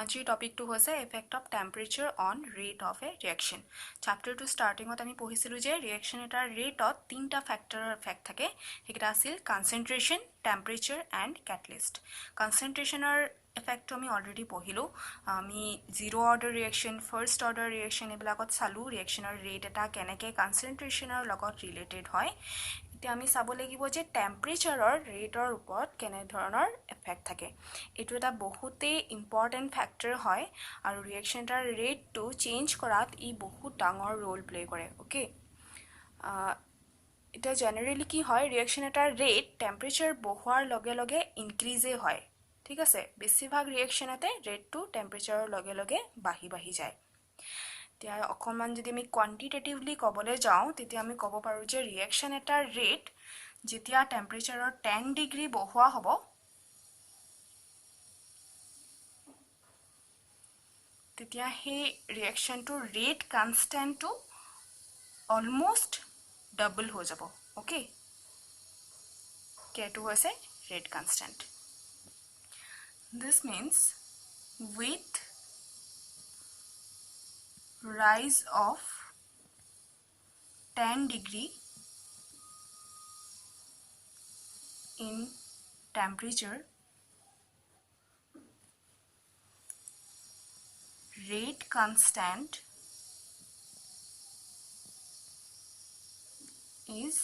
আজিৰ টপিকটো হৈছে effect of temperature on rate of a reaction. চেপ্টাৰটো ষ্টাৰ্টিঙত আমি পঢ়িছিলোঁ যে ৰিয়েকশ্যন এটাৰ ৰেটত তিনিটা ফেক্টৰৰ এফেক্ট থাকে। সেইকেইটা আছিল কনচেনট্ৰেশ্যন, টেম্পাৰেচাৰ এণ্ড কেটালিষ্ট। কনচেনট্ৰেশ্যনৰ এফেক্টটো আমি অলৰেডি পঢ়িলোঁ। আমি zero' order reaction, first order reaction এইবিলাকত চালোঁ ৰিয়েকশ্যনৰ ৰেট এটা কেনেকৈ কনচেনট্ৰেশ্যনৰ লগত ৰিলেটেড হয়। এতিয়া আমি চাব লাগিব যে টেম্পাৰেচাৰৰ ৰেটৰ ওপৰত কেনেধৰণৰ এফেক্ট থাকে। এইটো এটা বহুতেই ইম্পৰ্টেণ্ট ফেক্টৰ হয় আৰু ৰিয়েকশ্যন এটাৰ ৰেটটো চেঞ্জ কৰাত ই বহুত ডাঙৰ ৰোল প্লে কৰে। অ'কে, এতিয়া জেনেৰেলি কি হয়, ৰিয়েকশ্যন এটাৰ ৰেট টেম্পাৰেচাৰ বঢ়োৱাৰ লগে লগে ইনক্ৰিজেই হয়। ঠিক আছে, বেছিভাগ ৰিয়েকশ্যনতে ৰেটটো টেম্পাৰেচাৰৰ লগে লগে বাঢ়ি যায়। এতিয়া অকণমান যদি আমি কোৱান্টিটেটিভলি ক'বলৈ যাওঁ তেতিয়া আমি ক'ব পাৰোঁ যে ৰিয়েকশ্যন এটাৰ ৰেট যেতিয়া টেম্পাৰেচাৰৰ 10 ডিগ্ৰী বঢ়োৱা হ'ব তেতিয়া সেই ৰিয়েকশ্যনটোৰ ৰেট কনষ্টেণ্টটো অলমষ্ট ডাবল হৈ যাব। অ'কে, এইটো হৈছে rate constant. This means with rise of 10 degree in temperature, rate constant is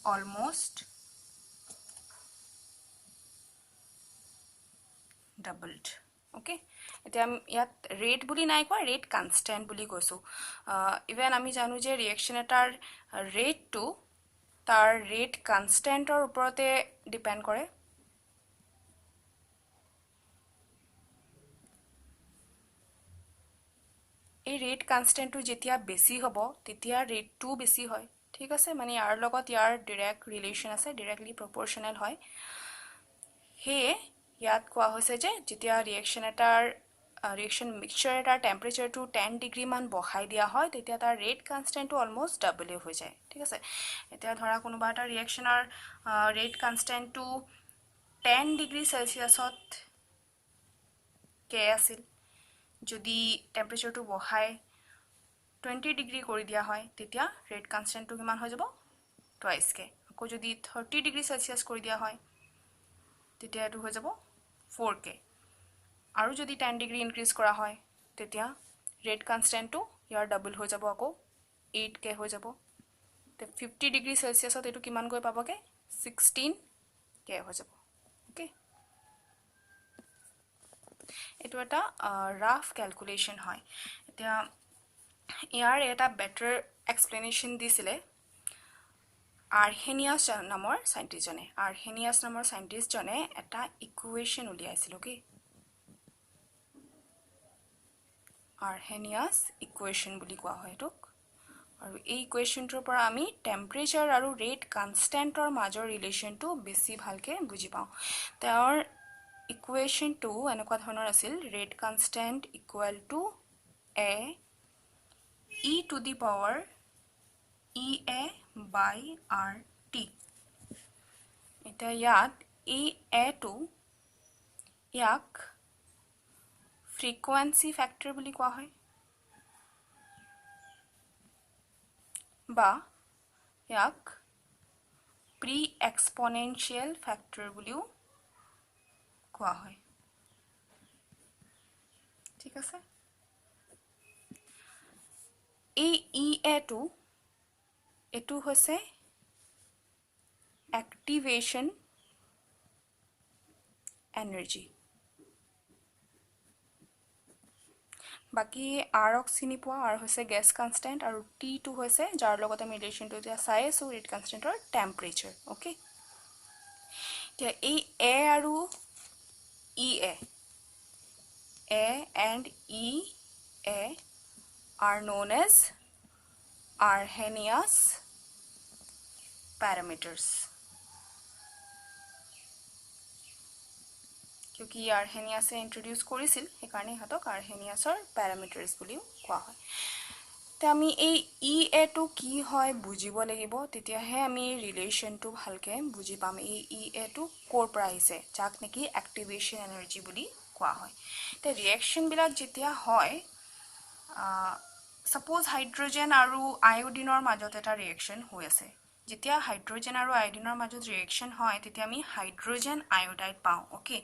almost doubled. Okay, এতিয়া ইয়াত ৰেট বুলি নাই কোৱা, ৰেট কনষ্টেণ্ট বুলি কৈছোঁ। ইভেন আমি জানো যে ৰিয়েকশ্যন এটাৰ ৰেটটো তাৰ ৰেট কনষ্টেণ্টৰ ওপৰতে ডিপেণ্ড কৰে। এই ৰেট কনষ্টেণ্টটো যেতিয়া বেছি হ'ব তেতিয়া ৰেটটোও বেছি হয়। ঠিক আছে, মানে ইয়াৰ লগত ইয়াৰ ডিৰেক্ট ৰিলেশ্যন আছে, ডিৰেক্টলি প্ৰপৰ্চনেল হয়। সেয়ে ইয়াত কোৱা হৈছে যে যেতিয়া ৰিয়েকশ্যন মিক্সচাৰ এটাৰ টেম্পাৰেচাৰটো 10 ডিগ্ৰীমান বঢ়াই দিয়া হয় তেতিয়া তাৰ ৰেট কনষ্টেণ্টটো অলমষ্ট ডাবলে হৈ যায়। ঠিক আছে, এতিয়া ধৰা কোনোবা এটা ৰিয়েকশ্যনৰ ৰেট কনষ্টেণ্টটো 10 ডিগ্ৰী চেলচিয়াছত কে আছিল, যদি টেম্পাৰেচাৰটো বঢ়াই 20 ডিগ্ৰী কৰি দিয়া হয় তেতিয়া ৰেট কনষ্টেণ্টটো কিমান হৈ যাব, টুৱাইচকে। আকৌ যদি 30 ডিগ্ৰী চেলচিয়াছ কৰি দিয়া হয় তেতিয়া এইটো হৈ যাব 4K। আৰু যদি 10 ডিগ্ৰী ইনক্ৰিজ কৰা হয় তেতিয়া ৰেট কনষ্টেণ্টটো ইয়াৰ ডাবল হৈ যাব, আকৌ 8K হৈ যাব। 50 ডিগ্ৰী চেলচিয়াছত এইটো কিমান গৈ পাবগৈ, 16K হৈ যাব। অ'কে, এইটো এটা ৰাফ কেলকুলেশ্যন হয়। এতিয়া ইয়াৰ এটা বেটাৰ এক্সপ্লেনেশ্যন দিছিলে আৰ্হেনিয়াছ নামৰ চাইণ্টিষ্টজনে এটা ইকুৱেশ্যন উলিয়াইছিল। অ'কে, আৰ্হেনিয়াছ ইকুৱেশ্যন বুলি কোৱা হয় এইটোক। আৰু এই ইকুৱেশ্যনটোৰ পৰা আমি টেম্পাৰেচাৰ আৰু ৰেট কনষ্টেণ্টৰ মাজৰ ৰিলেশ্যনটো বেছি ভালকৈ বুজি পাওঁ। তেওঁৰ ইকুৱেশ্যনটো এনেকুৱা ধৰণৰ আছিল, rate constant equal to A e to the power E A by R T. এতিয়া ইয়াত এই এটো ইয়াক ফ্ৰিকুৱেঞ্চি ফেক্টৰ বুলি কোৱা হয় বা ইয়াক প্ৰি এক্সপনেনচিয়েল ফেক্টৰ বুলিও কোৱা হয়। ঠিক আছে, এই ই এটো এইটো হৈছে এক্টিভেশ্যন এনাৰ্জি। বাকী আৰক চিনি পোৱা, আৰ হৈছে গেছ কনষ্টেণ্ট আৰু টিটো হৈছে যাৰ লগত আমি ৰিলেশ্যনটো এতিয়া চাই আছোঁ ৰেট কনষ্টেণ্টৰ টেম্পাৰেচাৰ। অ'কে, এতিয়া এই এ আৰু E a and E a are known as Arrhenius parameters, क्योंकि আৰ্হেনিয়াছে ইন্ট্ৰডিউস কৰিছিল সেইকাৰণে ইহঁতক আৰ্হেনিয়াছৰ প্যাৰামিটাৰ্স বুলিও কোৱা হয়। তে আমি এই ই এটো কি হয় বুজিব লাগিব, তেতিয়াহে আমি ৰিলেশ্যনটো ভালকৈ বুজি পাম। এই ই এটো ক'ৰ পৰা আহিছে, যাক নেকি এক্টিভেশ্যন এনাৰ্জি বুলি কোৱা হয় তে ৰিয়েকচন বিলাক যেতিয়া হয় suppose হাইড্ৰোজেন আৰু আয়োডিনৰ মাজত এটা ৰিয়েকচন হৈ আছে যেতিয়া হাইড্ৰোজেন আৰু আয়োডিনৰ মাজত ৰিয়েকচন হয় তেতিয়া আমি হাইড্ৰোজেন আয়োডাইড পাওঁ ওকে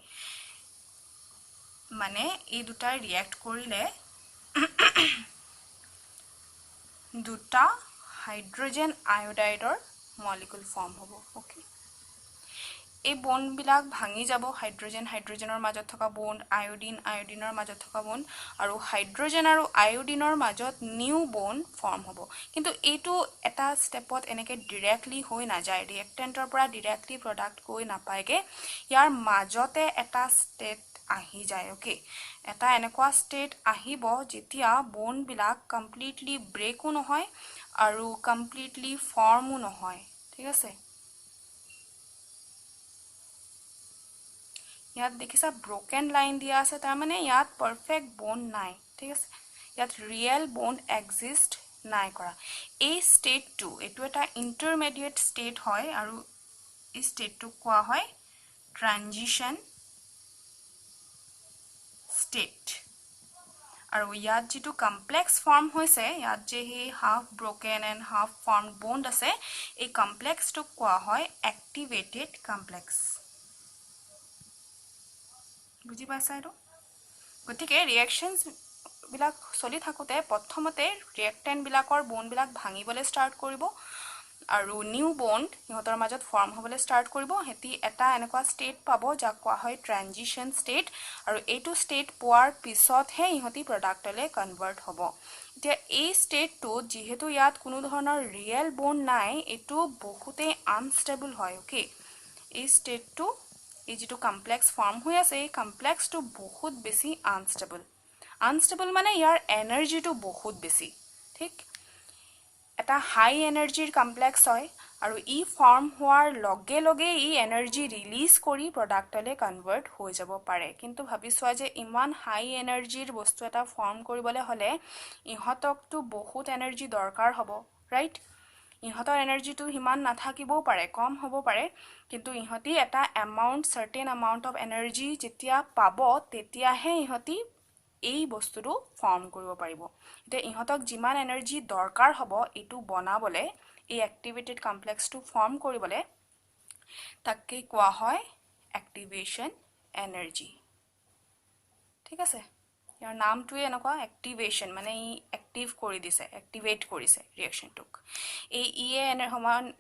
মানে এই দুটা ৰিয়েক্ট কৰিলে দুটা হাইড্ৰোজেন আয়োডাইডৰ মলিকুল ফৰ্ম হ'ব ওকে এই বন্ড বিলাক ভাঙি যাব হাইড্ৰোজেন হাইড্ৰোজেনৰ মাজত থকা বন্ড আয়োডিন আয়োডিনৰ মাজত থকা বন্ড আৰু হাইড্ৰোজেন আৰু আয়োডিনৰ মাজত নিউ বন্ড ফৰ্ম হ'ব কিন্তু এইটো এটা ষ্টেপত এনেকে ডাইৰেক্টলি হৈ না যায় ৰিয়েক্টেন্টৰ পৰা ডাইৰেক্টলি প্ৰডাক্ট গৈ নাপায়গে ইয়াৰ মাজতে এটা ষ্টেট আহি যায় ওকে এটা এনেকুৱা ষ্টেট আহিব যেতিয়া বন্ড বিলাক কমপ্লিটলি ব্ৰেকো নহয় আৰু কমপ্লিটলি ফৰ্মো নহয় ঠিক আছে ইয়াত দেখিছা ব্ৰোকেন লাইন দিয়া আছে তাৰ মানে ইয়াত পাৰফেক্ট বন্ড নাই ঠিক আছে ইয়াত ৰিয়েল বন্ড এক্সিষ্ট নাই কৰা এই ষ্টেটটো এটো এটা ইন্টাৰমিডিয়েট ষ্টেট হয় আৰু এই ষ্টেটটো কোৱা হয় ট্ৰানজিশন ষ্টেট আৰু ইয়াত যেটো কমপ্লেক্স ফৰ্ম হৈছে ইয়াত যে হে half broken and half formed bond আছে এই কমপ্লেক্সটো কোৱা হয় এক্টিভেটেড কমপ্লেক্স বুজি পাইছা এটো গতিকে ৰিয়েকচনস বিলাক চলি থাকোতে প্ৰথমতে ৰিয়েক্টেন্ট বিলাকৰ বন্ড বিলাক ভাঙিবলৈ ষ্টাৰ্ট কৰিব আৰু নিউ বন্ড ইহঁতৰ মাজত ফৰ্ম হ'বলৈ ষ্টাৰ্ট কৰিব হেতি এটা এনেকুৱা ষ্টেট পাব যাক কোৱা হয় ট্ৰানজিশন ষ্টেট আৰু এইটো ষ্টেট পোৱাৰ পিছতহে ইহঁতি প্ৰডাক্টলে কনভাৰ্ট হ'ব এতিয়া এই ষ্টেটটো যেহেতু ইয়াত কোনো ধৰণৰ ৰিয়েল বন্ড নাই এটো বহুতে আনষ্টেবল হয় ওকে এই ষ্টেটটো এই যেটো কমপ্লেক্স ফৰ্ম হৈ আছে এই কমপ্লেক্সটো বহুত বেছি আনষ্টেবল মানে ইয়াৰ এনাৰ্জিটো বহুত বেছি ঠিক এটা হাই এনাৰ্জিৰ কমপ্লেক্স হয় আৰু ই ফৰ্ম হোৱাৰ লগে লগে ই এনাৰ্জি ৰিলিজ কৰি প্ৰডাক্টলে কনভাৰ্ট হৈ যাব পাৰে কিন্তু ভাবিছোৱা যে ইমান হাই এনাৰ্জিৰ বস্তু এটা ফৰ্ম কৰিবলৈ হলে ইহতকটো বহুত এনাৰ্জি দৰকাৰ হ'ব ৰাইট ইহতৰ এনাৰ্জিটো হিমান নাথাকিবও পাৰে কম হ'ব পাৰে কিন্তু ইহতি এটা এমাউন্ট সাৰ্টেন এমাউন্ট অফ এনাৰ্জি যেতিয়া পাব তেতিয়াহে ইহতি এই বস্তুটো ফৰ্ম কৰিব পাৰিব এতিয়া ইহতক যিমান এনাৰ্জি দৰকাৰ হ'ব এটো বনাবলে এই এক্টিভেটেড কমপ্লেক্সটো ফৰ্ম কৰিবলে তাকে কোৱা হয় এক্টিভেশন এনাৰ্জি ঠিক আছে ইয়াৰ নামটোৱে এনেকুৱা এক্টিভেশন মানে ই এক্টিভ কৰি দিছে এক্টিভেট কৰিছে ৰিয়েকচনটোক এই ইয়ে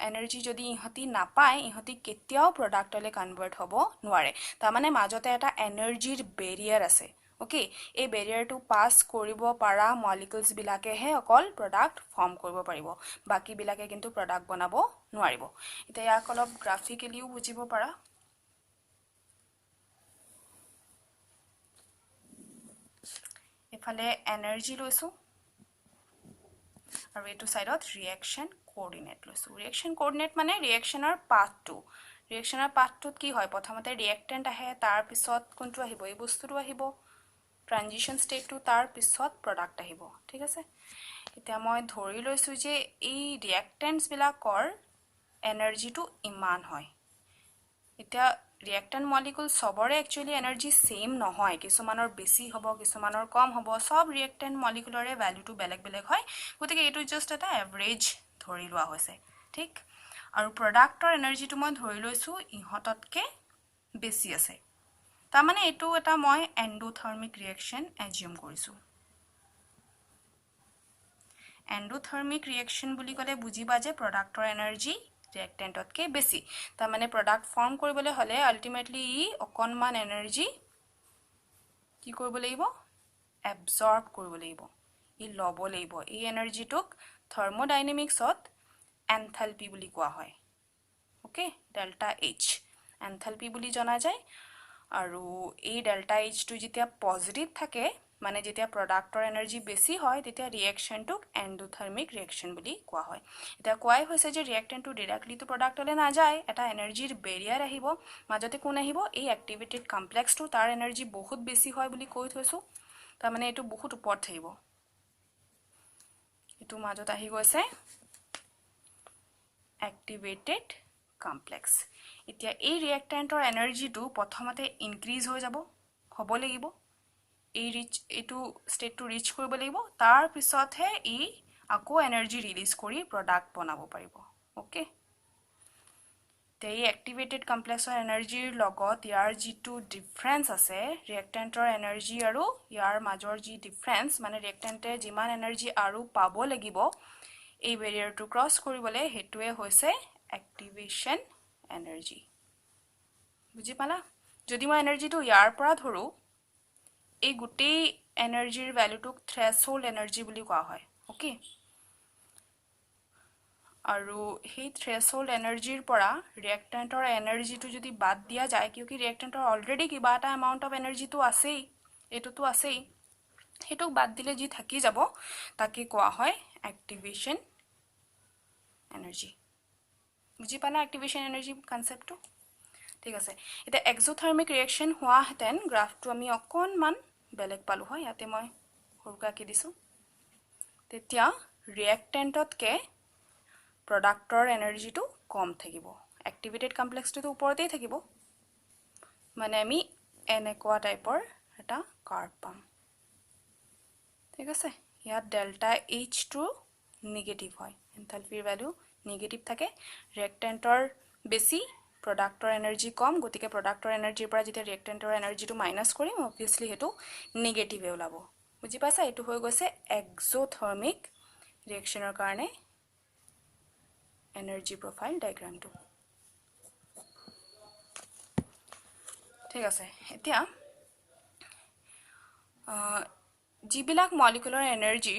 এনাৰ্জি যদি ইহতি নাপায় ইহতি কেতিয়াও প্ৰডাক্টলে কনভাৰ্ট হ'ব নোৱাৰে তাৰ মানে মাজতে এটা এনাৰ্জিৰ বেৰিয়াৰ আছে ওকে এই বেৰিয়াৰটো পাস কৰিব পাৰা মলিকুলস বিলাকেহে অকল প্ৰডাক্ট ফৰ্ম কৰিব পাৰিব বাকি বিলাকে কিন্তু প্ৰডাক্ট বনাব নোৱাৰিব এতিয়া ইয়াক অলপ গ্ৰাফিকেলিও বুজিব পাৰা এফালে এনাৰ্জি লৈছো আৰু এটো সাইডত ৰিয়েকচন কোঅৰ্ডিনেট লৈছো ৰিয়েকচন কোঅৰ্ডিনেট মানে ৰিয়েকচনৰ পাথটোত কি হয় প্ৰথমতে ৰিয়েক্টেন্ট আহে তাৰ পিছত কোনটো আহিব এই বস্তুটো আহিব ট্ৰানজিশন ষ্টেটটো তাৰ পিছত প্ৰডাক্ট আহিব ঠিক আছে এতিয়া মই ধৰি লৈছো যে এই ৰিয়েক্টেন্টস বিলাকৰ এনাৰ্জিটো ইমান হয় এতিয়া ৰিয়েক্টেন্ট মলিকুল সবৰে একচুয়ালি এনাৰ্জি সেম নহয় কিছুমানৰ বেছি হ'ব কিছুমানৰ কম হ'ব সব ৰিয়েক্টেন্ট মলিকুলৰে ভ্যালুটো বেলেগ বেলেগ হয় গতিকে এটো জাস্ট এটা এভাৰেজ ধৰি লোৱা হৈছে ঠিক আৰু প্ৰডাক্টৰ এনাৰ্জিটো মই ধৰি লৈছো ইহততকে বেছি আছে তাৰ মানে এটো এটা মই এন্ডোথাৰ্মিক ৰিয়েকচন এজিউম কৰিছো এন্ডোথাৰ্মিক ৰিয়েকচন বুলি ক'লে বুজিবা যে প্ৰডাক্টৰ এনাৰ্জি ৰিয়েক্টেন্টতকে বেছি তাৰ মানে প্ৰডাক্ট ফৰ্ম কৰিবলৈ হলে আলটিমেটলি ই অকনমান এনাৰ্জি কি কৰিব লাগিব এবজৰ্ব কৰিব লাগিব ই লব লাগিব এই এনাৰ্জিটোক থাৰ্মোডাইনামিক্সত এনথালপি বুলি কোৱা হয় ওকে ডেল্টা এইচ এনথালপি বুলি জনা যায় আৰু এই ডেল্টা এইচ টো যেতিয়া পজিটিভ থাকে মানে যেতিয়া প্ৰডাক্টৰ এনাৰ্জি বেছি হয় তেতিয়া ৰিয়েকচনটোক এন্ডোথাৰ্মিক ৰিয়েকচন বুলি কোৱা হয় এটা কোৱাই হৈছে যে ৰিয়েক্টেন্টটো ডাইৰেক্টলি টু প্ৰডাক্টলে না যায় এটা এনাৰ্জিৰ বেৰিয়াৰ আহিব মাজতে কোন আহিব এই এক্টিভেটেড কমপ্লেক্সটো তাৰ এনাৰ্জি বহুত বেছি হয় বুলি কৈ থৈছো তাৰ মানে এটো বহুত ওপৰত থাকিব এটো মাজত আহি গৈছে এক্টিভেটেড কমপ্লেক্স এতিয়া এই ৰিয়েক্টেন্টৰ এনাৰ্জিটো প্ৰথমতে ইনক্ৰিজ হৈ যাব হ'ব লাগিব এইটো ষ্টেটটো ৰিচ কৰিব লাগিব তাৰ পিছতহে ই আকৌ এনাৰ্জি ৰিলিজ কৰি প্ৰডাক্ট বনাব পাৰিব ওকে তে এই এক্টিভেটেড কমপ্লেক্সৰ এনাৰ্জিৰ লগত ইয়াৰ যিটো ডিফাৰেন্স আছে ৰিয়েক্টেন্টৰ এনাৰ্জি আৰু ইয়াৰ মাজৰ যি ডিফাৰেন্স মানে ৰিয়েক্টেন্টে যিমান এনাৰ্জি আৰু পাব লাগিব এই বেৰিয়াৰটো ক্ৰছ কৰিবলৈ হেতুৱে হৈছে এক্টিভেশ্যন এনাৰ্জি বুজি পালা যদি মই এনাৰ্জিটো ইয়াৰ পৰা ধৰো এই গুটেই এনাৰ্জিৰ ভ্যালুটোক থ্ৰেশহোল্ড এনাৰ্জি বুলি কোৱা হয় ওকে আৰু সেই থ্ৰেশহোল্ড এনাৰ্জিৰ পৰা ৰিয়েক্টেন্টৰ এনাৰ্জিটো যদি বাদ দিয়া যায় কিউকি ৰিয়েক্টেন্টৰ অলৰেডি কিবা এটা এমাউন্ট অফ এনাৰ্জিটো আছেই এটোতো আছেই হেতুক বাদ দিলে যি থাকি যাব তাকে কোৱা হয় এক্টিভেশ্যন এনাৰ্জি বুজি পালা এক্টিভেশ্যন এনাৰ্জি কনসেপ্টটো ঠিক আছে এটা এক্সোথাৰ্মিক ৰিয়েকশন হোৱা হেতেন গ্ৰাফটো আমি অকনমান বেলেগ পালো হয় ইয়াতে মই সৰুকাকে দিছো তেতিয়া ৰিয়েক্টেন্টতকে প্ৰডাক্টৰ এনাৰ্জিটো কম থাকিব এক্টিভেটেড কমপ্লেক্সটো ওপৰতেই থাকিব মানে আমি এনেকুৱা টাইপৰ এটা কাৰ্ভ পাম ঠিক আছে ইয়াত ডেল্টা H টো নেগেটিভ হয় এনথালপিৰ ভ্যালু নেগেটিভ থাকে ৰিয়েক্টেন্টৰ বেছি প্ৰডাক্টৰ এনাৰ্জি কম গতিকে প্ৰডাক্টৰ এনাৰ্জিৰ পৰা যেতিয়া ৰিয়েক্টেন্টৰ এনাৰ্জিটো মাইনাস কৰিম অবভিয়াসলি হেতু নেগেটিভে ওলাব বুজি পাইছা এটো হৈ গৈছে এক্সোথাৰ্মিক ৰিয়েকশনৰ কাৰণে এনাৰ্জি প্ৰফাইল ডায়াগ্ৰামটো ঠিক আছে এতিয়া যিবিলাক মলিকুলাৰ এনাৰ্জি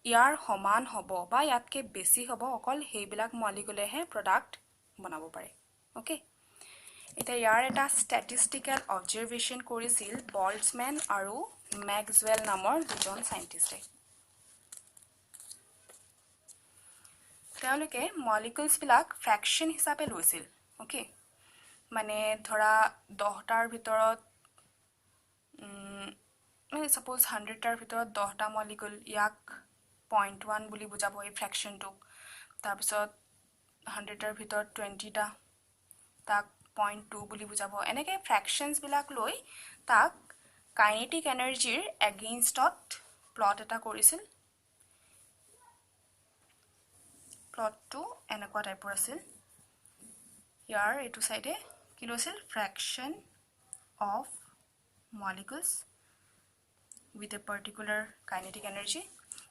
ইয়াৰ সমান হ'ব বা ইয়াতকে বেছি হ'ব অকল হেইবিলাক মলিকুলেহে প্ৰডাক্ট বনাব পাৰে ওকে এটা ইয়াৰ এটা ষ্টেটিষ্টিক্যাল অবজাৰভেচন কৰিছিল বল্টজম্যান আৰু ম্যাক্সওয়েল নামৰ দুজন সাইন্টিষ্টে তেওঁলোকে মলিকুলছ বিলাক ফ্ৰেকশন হিচাপে লৈছিল ওকে মানে ধৰা 10টাৰ ভিতৰত মানে সাপোজ 100টাৰ ভিতৰত 10টা মলিকুল ইয়াক 0.1 বুলি বুজাব এই ফ্ৰেকশনটো তাৰ পিছত 100টাৰ ভিতৰত 20টা তাক 0.2 বুলি বুজাব এনেকে ফ্ৰেকশনছ বিলাক লৈ তাক কাইনেটিক এনাৰ্জিৰ এগেইনষ্টত প্লট এটা কৰিছিল প্লটটো এনেকুৱা টাইপৰ আছিল ইয়াৰ এটো সাইডে কি লৈছিল ফ্ৰেকশন of molecules with a particular kinetic energy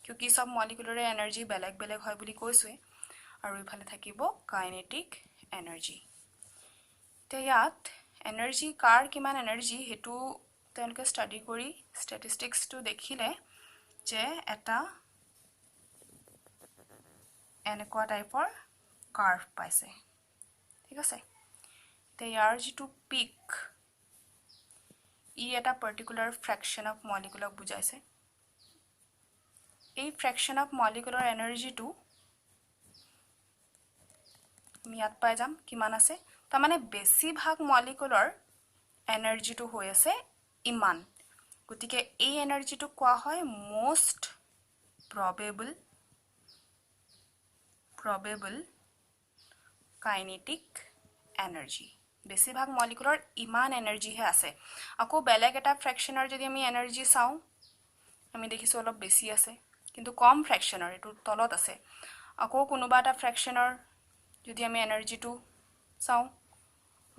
क्योंकि सब molecular energy বেলেগ বেলেগ হয় বুলি কৈছে আৰু ইফালে থাকিব kinetic energy তে ইয়াত energy কাৰ কিমান energy হেতু তেওঁলোকে ষ্টাডি কৰি statistics টো দেখিলে যে এটা এনেকুৱা টাইপৰ কাৰ্ভ পাইছে ঠিক আছে তে ইয়াৰ যিটো পিক ই এটা পাৰ্টিকুলাৰ ফ্ৰেকশন অফ মলিকুলক বুজাইছে এই ফ্ৰেকশন অফ মলিকুলাৰ এনাৰ্জিটো আমি ইয়াত পাই যাম কিমান আছে তাৰ মানে বেছিভাগ মলিকুলাৰ এনাৰ্জিটো হৈ আছে ইমান গতিকে এই এনাৰ্জিটো কোৱা হয় মোষ্ট probable kinetic energy বেছিভাগ মলিকুলাৰ ইমান এনাৰ্জি হে আছে আকৌ বেলেগ এটা ফ্ৰেকশনৰ যদি আমি এনাৰ্জি চাও আমি দেখিছো অলপ বেছি আছে কিন্তু কম ফ্ৰেকশনৰ এটো তলত আছে আকৌ কোনোবা এটা ফ্ৰেকশনৰ যদি আমি এনাৰ্জিটো চাও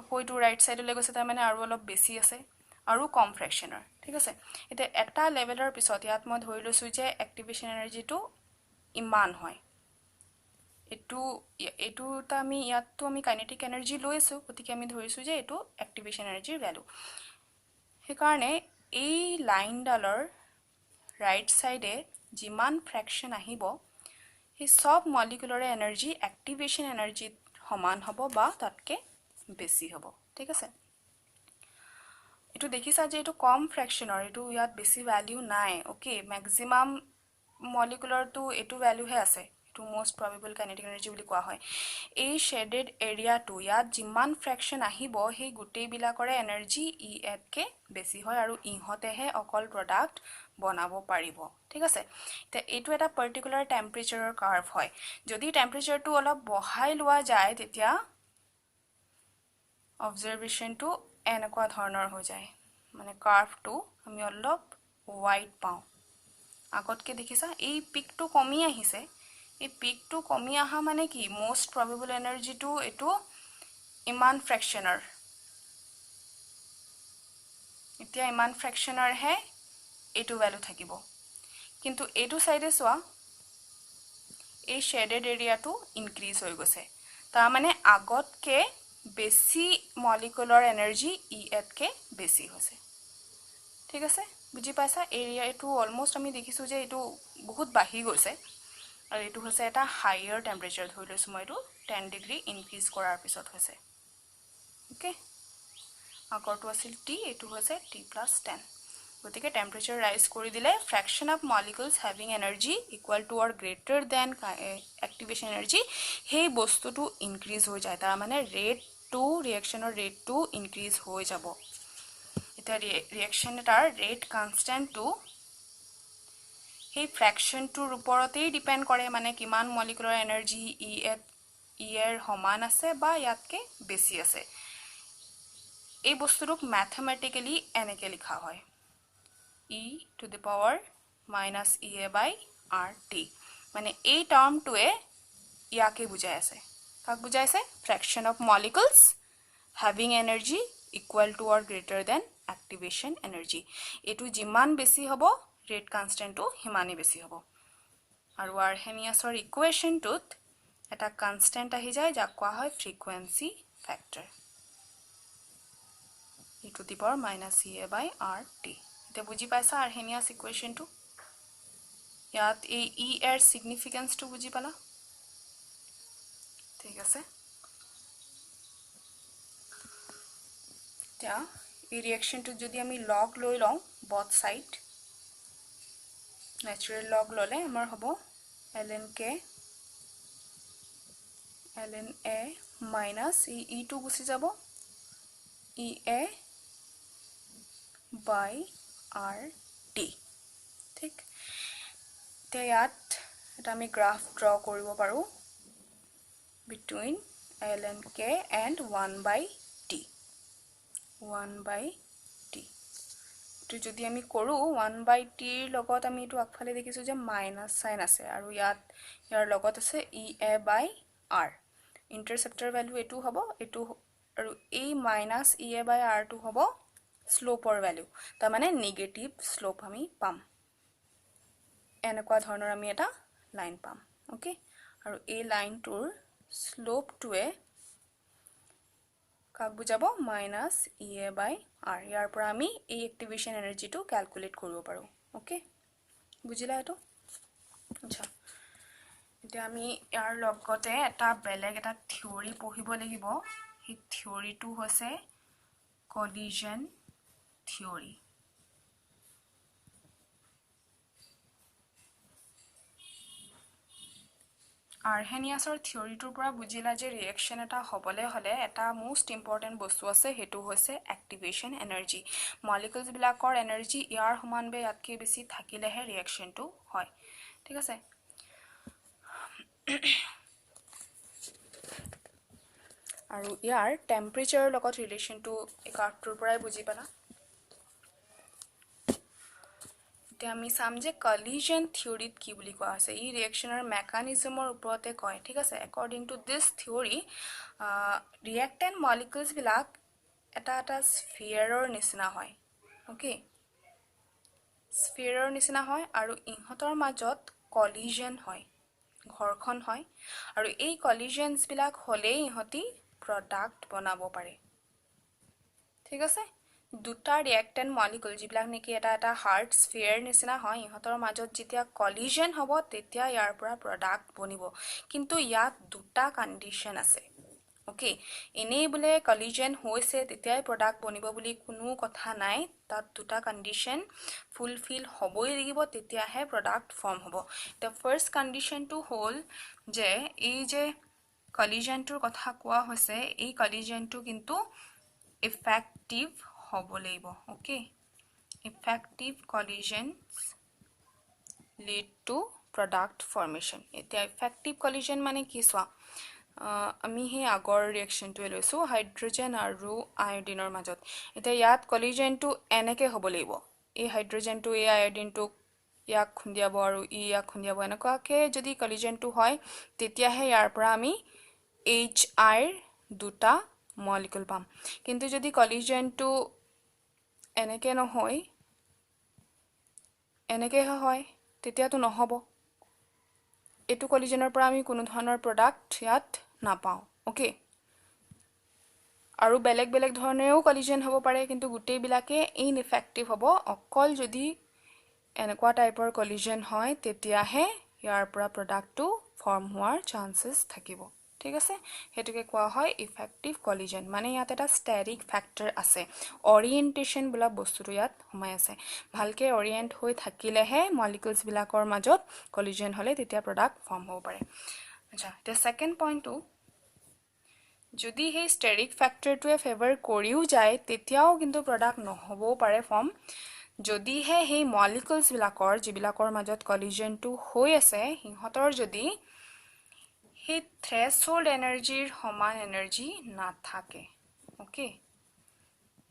কইটো ৰাইট সাইডলৈ গৈছে তাৰ মানে আৰু অলপ বেছি আছে আৰু কম ফ্ৰেকশনৰ ঠিক আছে এটা লেভেলৰ পিছত ইয়াত মই ধৰি লৈছো যে এক্টিভেশ্যন এনাৰ্জিটো ইমান হয় এটো তা আমি ইয়াতটো আমি কাইনেটিক এনাৰ্জি লৈছো গতিকে আমি ধৰিছো যে এটো এক্টিভেশ্যন এনাৰ্জিৰ ভ্যালু হে কাৰণে এই লাইনডালৰ ৰাইট সাইডে যিমান ফ্ৰেকশন আহিব হে সব মলিকুলাৰ এনাৰ্জি এক্টিভেশ্যন এনাৰ্জি সমান হ'ব বা তাতকে বেছি হ'ব ঠিক আছে এটো দেখিছা যে এটো কম ফ্ৰেকশনৰ এটো ইয়াত বেছি ভ্যালু নাই ওকে ম্যাক্সিমাম মলিকুলাৰ টু এটো ভ্যালু হে আছে to most probable kinetic energy বুলি কোৱা হয় এই শেডেড এৰিয়াটো ইয়াত যিমান ফ্ৰেকশন আহিব সেই গুটেই বিলাকৰে এনাৰ্জি ই এতকে বেছি হয় আৰু ইহতেহে অকল প্ৰডাক্ট বনাব পাৰিব ঠিক আছে তে এটো এটা পাৰ্টিকুলাৰ টেম্পাৰেচাৰৰ কাৰ্ভ হয় যদি টেম্পাৰেচাৰটো অলপ বহাই লোৱা যায় তেতিয়া অবজাৰভেচনটো এনেকুৱা ধৰণৰ হৈ যায় মানে কাৰ্ভটো আমি অলপ ওয়াইড পাওঁ আগতকে দেখিছা এই পিকটো কমি আহিছে এই পিকটো কমি আহা মানে কি মোস্ট প্ৰবেবল এনাৰ্জিটো এটো ইমান ফ্ৰেকশনাৰ এতিয়া ইমান ফ্ৰেকশনাৰ হে এটো ভ্যালু থাকিব কিন্তু এটো সাইডে সোয়া এই শেডেড এৰিয়াটো ইনক্ৰিজ হৈ গৈছে তাৰ মানে আগতকে বেছি মলিকুলাৰ এনাৰ্জি এতকে বেছি হৈছে ঠিক আছে বুজি পাইছা এৰিয়া এটো অলমোস্ট আমি দেখিছো যে এটো বহুত বাঢ়ি গৈছে আৰু এটো হৈছে এটা হায়াৰ টেম্পাৰেচাৰ ধৰি লৈছো মই এটো 10 ডিগ্ৰী ইনক্ৰিজ কৰাৰ পিছত হৈছে ওকে আগৰটো আছিল T এটো হৈছে T+10 গতিকে টেম্পাৰেচাৰ ৰাইজ কৰি দিলে fraction of molecules having energy equal to or greater than activation energy সেই বস্তুটো ইনক্ৰিজ হৈ যায় তাৰ মানে ৰেট টু ৰিঅ্যাকশনৰ ৰেট টু ইনক্ৰিজ হৈ যাব এটা ৰিঅ্যাকশন এটাৰ ৰেট কনস্ট্যান্ট টু সেই ফ্ৰেকশন টুৰ ওপৰতেই ডিপেন্ড কৰে মানে কিমান মলিকুলাৰ এনাৰ্জি এৰ সমান আছে বা ইয়াতকে বেছি আছে এই বস্তুটোক ম্যাথমেটিক্যালি এনেকে লিখা হয় e to the power minus ea by rt মানে এই টাৰ্মটোৱে ইয়াকে বুজাই আছে কাক বুজাই আছে fraction of molecules having energy equal to or greater than activation energy এটো যিমান বেছি হ'ব ৰেট কনস্ট্যান্টটো হিমানে বেছি হ'ব আৰু আৰ্হেনিয়াছৰ ইকুৱেশনটোত এটা কনস্ট্যান্ট আহি যায় যাক কোৱা হয় frequency factor e to the power minus ea by rt এটা বুজি পাইছা আৰ্হেনিয়াছ ইকুৱেশনটো ইয়াত এই ই এৰ সিগনিফিকেন্সটো বুজি পালা ঠিক আছে তা এই ৰিঅ্যাকশনটো যদি আমি লগ লৈ লওঁ both side natural log ললে আমাৰ হ'ব ln k ln a minus e to গুছি যাব ea by rt ঠিক তে ইয়াত এটা আমি গ্ৰাফ ড্ৰ কৰিব পাৰো between ln k and 1 by t 1 by t তো যদি আমি কৰো 1 by t ৰ লগত আমি এটো আগফালে দেখিছো যে মাইনাস সাইন আছে আৰু ইয়াৰ লগত আছে ea by r ইন্টাৰসেপ্টৰ ভ্যালু এটো হ'ব এটো আৰু এই মাইনাস ea by r টো হ'ব স্লোপৰ ভ্যালু তাৰ মানে নেগেটিভ স্লোপ আমি পাম এনেকুৱা ধৰণৰ আমি এটা লাইন পাম ওকে আৰু এই লাইনটোৰ স্লোপটোৱে কাক বুজাব মাইনাস ea by r ইয়াৰ পৰা আমি এই এক্টিভেশন এনাৰ্জিটো ক্যালকুলেট কৰিব পাৰো ওকে বুজিলা এটো আচ্ছা এতিয়া আমি ইয়াৰ লগতে এটা বেলেগ এটা থিওৰি পঢ়িব লাগিব এই থিওৰিটো হৈছে collision theory আৰ্হেনিয়াছৰ থিওৰিটোৰ পৰা বুজিলা যে ৰিঅ্যাকশন এটা হ'বলে হলে এটা মোস্ট ইম্পৰ্টেন্ট বস্তু আছে হেতু হৈছে অ্যাক্টিভেশন এনাৰ্জি মলিকুলস বিলাকৰ এনাৰ্জি ইয়াৰ সমান বে ইয়াতকে বেছি থাকিলেহে ৰিঅ্যাকশনটো হয় ঠিক আছে আৰু ইয়াৰ টেম্পাৰেচাৰৰ লগত ৰিলেশনটো এই কাৰ্ভটোৰ পৰাই বুজি পালা এতিয়া আমি চাম যে কলিজন থিওৰিত কি বুলি কোৱা আছে এই ৰিঅ্যাকশনৰ মেকানিজমৰ ওপৰতে কয় ঠিক আছে according to this theory reactant molecules বিলাক এটা স্ফিয়াৰৰ নিচিনা হয় ওকে স্ফিয়াৰৰ নিচিনা হয় আৰু ইহঁতৰ মাজত কলিজন হয় ঘৰ্ষণ হয় আৰু এই কলিজনস বিলাক হলে ইহঁতি প্ৰডাক্ট বনাব পাৰে ঠিক আছে দুটা ৰিঅ্যাক্টেন্ট মলিকুল যিবিলাক নেকি এটা হাৰ্ড স্ফিয়াৰ নিচিনা হয় ইহঁতৰ মাজত যেতিয়া কলিজন হ'ব তেতিয়া ইয়াৰ পৰা প্ৰডাক্ট বনিব কিন্তু ইয়াত দুটা কন্ডিশন আছে ওকে এনেই বুলে কলিজন হৈছে তেতিয়াই প্ৰডাক্ট বনিব বুলি কোনো কথা নাই তাত দুটা কন্ডিশন ফুলফিল হ'বই লাগিব তেতিয়াহে প্ৰডাক্ট ফৰ্ম হ'ব the first condition to হল যে এই যে কলিজনটোৰ কথা কোৱা হৈছে এই কলিজনটো কিন্তু effective হ'ব লাগিব okay effective collisions lead to product formation এতিয়া effective collision মানে কি সোয়া আমি হে আগৰ ৰিঅ্যাকশনটোৱে লৈছো হাইড্ৰোজেন আৰু আয়োডিনৰ মাজত এটা ইয়াত কলিজনটো এনেকে হ'ব লাগিব এই হাইড্ৰোজেনটো এই আয়োডিনটোক ইয়াক খুন্দিয়াব আৰু ইয়াক খুন্দিয়াব এনেকুৱাকে যদি কলিজনটো হয় তেতিয়াহে ইয়াৰ পৰা আমি HI ৰ দুটা মলিকুল পাম কিন্তু যদি কলিজনটো এনেকে নহয় এনেকে হয় তেতিয়াতো নহব এটু কলিজনৰ পৰা আমি কোনো ধৰণৰ প্ৰডাক্ট ইয়াত নাপাও ওকে আৰু বেলেগ বেলেগ ধৰণেও কলিজন হ'ব পাৰে কিন্তু গুটেই বিলাকে ইনএফেক্টিভ হ'ব অকল যদি এনেকুৱা টাইপৰ কলিজন হয় তেতিয়াহে ইয়াৰ পৰা প্ৰডাক্টটো ফৰ্ম হোৱাৰ চান্সেস থাকিব ঠিক আছে হেতুকে কোৱা হয় ইফেক্টিভ কলিজন মানে ইয়াত এটা ষ্টেৰিক ফ্যাক্টৰ আছে অৰিয়েন্টেশন বলা বস্তুটো ইয়াত সোমাই আছে ভালকে অৰিয়েন্ট হৈ থাকিলেহে মলিকুলছ বিলাকৰ মাজত কলিজন হলে তেতিয়া প্ৰডাক্ট ফৰ্ম হ'ব পাৰে আচ্ছা তে সেকেন্ড পইণ্টটো যদি হে ষ্টেৰিক ফ্যাক্টৰটোৱে ফেভাৰ কৰিও যায় তেতিয়াও কিন্তু প্ৰডাক্ট নহবও পাৰে ফৰ্ম যদি হে মলিকুলছ বিলাকৰ যিবিলাকৰ মাজত কলিজনটো হৈ আছে হিহঁতৰ যদি হে থ্ৰেশহোল্ড এনাৰ্জিৰ সমান এনাৰ্জি নাথাকে ওকে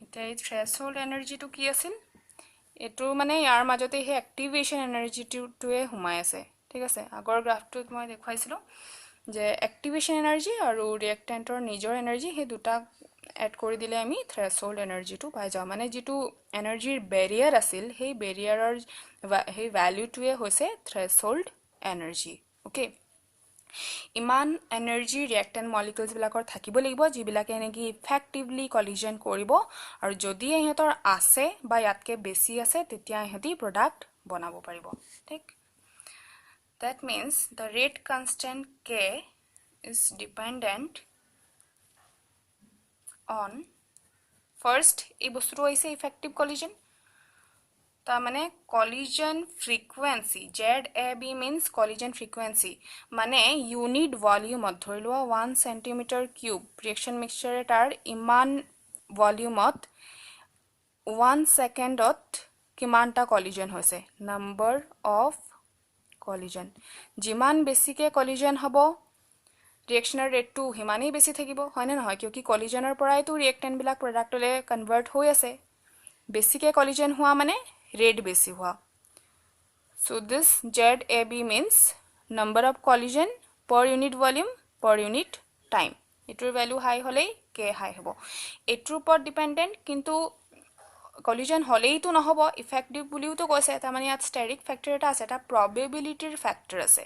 এটা এই থ্ৰেশহোল্ড এনাৰ্জিটো কি আছিল এটো মানে ইয়াৰ মাজতে হে এক্টিভেশন এনাৰ্জিটোৱে সোমাই আছে ঠিক আছে আগৰ গ্ৰাফটোত মই দেখাইছিলো যে এক্টিভেশন এনাৰ্জি আৰু ৰিঅ্যাক্টেন্টৰ নিজৰ এনাৰ্জি হে দুটা এড কৰি দিলে আমি থ্ৰেশহোল্ড এনাৰ্জিটো পাই যাও মানে যেটো এনাৰ্জিৰ বেৰিয়াৰ আছিল সেই বেৰিয়াৰৰ সেই ভ্যালুটোৱে হৈছে থ্ৰেশহোল্ড এনাৰ্জি ওকে ইমান এনাৰ্জি ৰিঅ্যাক্টেন্ট মলিকুলছ বিলাকৰ থাকিব লাগিব যিবিলাকে এনেকি ইফেক্টিভলি কলিজন কৰিব আৰু যদি ইহঁতৰ আছে বা ইয়াতকে বেছি আছে তেতিয়া ইহঁতি প্ৰডাক্ট বনাব পাৰিব ঠিক that means the rate constant k is dependent on first এই বস্তুটো হৈছে ইফেক্টিভ কলিজন তা মানে collision frequency ZAB means collision frequency মানে unit volume ধৰি লোৱা 1 cm cube reaction mixture তাৰ ইমান ভলিউমত 1 সেকেন্ডত কিমানটা collision হৈছে number of collision যিমান বেছিকে collision হ'ব reactioner rate টো হিমানেই বেছি থাকিব হয়নে নহয় কিয় কি collisionৰ পৰাইতো reactant বিলাক প্ৰডাক্টলে কনভাৰ্ট হৈ আছে বেছিকে collision হোৱা মানে rate বেছি হোৱা so this ZAB means number of collision per unit volume per unit time এটোৰ ভ্যালু হাই হলে k হাই হ'ব এটোৰ ওপৰত ডিপেন্ডেন্ট কিন্তু collision হলেই তো নহব ইফেক্টিভ বুলিও তো কৈছে তাৰ মানে ইয়াত ষ্টেৰিক ফ্যাক্টৰ এটা আছে এটা প্ৰবাবিলিটিৰ ফ্যাক্টৰ আছে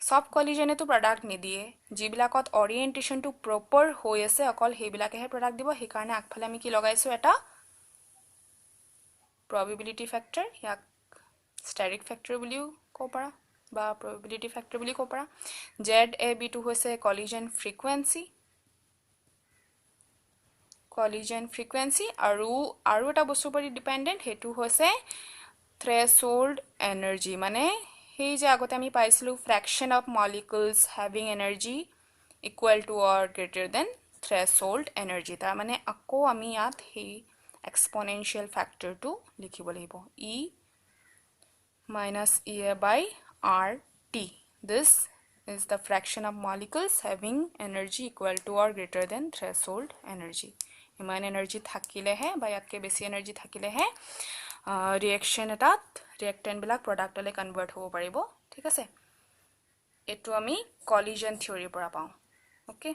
সব কলিজনে তো প্ৰডাক্ট নিদিয়ে যিবিলাকত অৰিয়েন্টেশনটো প্ৰপাৰ হৈ আছে অকল হেবিলাকেহে প্ৰডাক্ট দিব সেই কাৰণে আগফালে আমি কি লগাইছো এটা probability factor ইয়াক ষ্টেৰিক ফ্যাক্টৰ বুলিও কব পাৰা বা probability factor বুলি কব পাৰা ZAB টো হৈছে collision frequency আৰু এটা বস্তুৰ ওপৰত ডিপেন্ডেন্ট হেতু হৈছে threshold energy মানে সেই যে আগতে আমি পাইছিলো fraction of molecules having energy equal to or greater than threshold energy তাৰ মানে আকৌ আমি ইয়াত সেই exponential factor to লিখিব লাগিব e minus EA by RT this is the fraction of molecules having energy equal to or greater than threshold energy ইমান energy থাকিলেহে বা ইয়াতকে বেছি এনার্জি থাকিলেহে ৰিঅ্যাকশন এটাত ৰিঅ্যাক্টেন্ট বিলাক প্ৰডাক্টলে কনভাৰ্ট হ'ব পাৰিব ঠিক আছে এটো আমি কলিজন থিওৰিৰ পৰা পাওঁ ওকে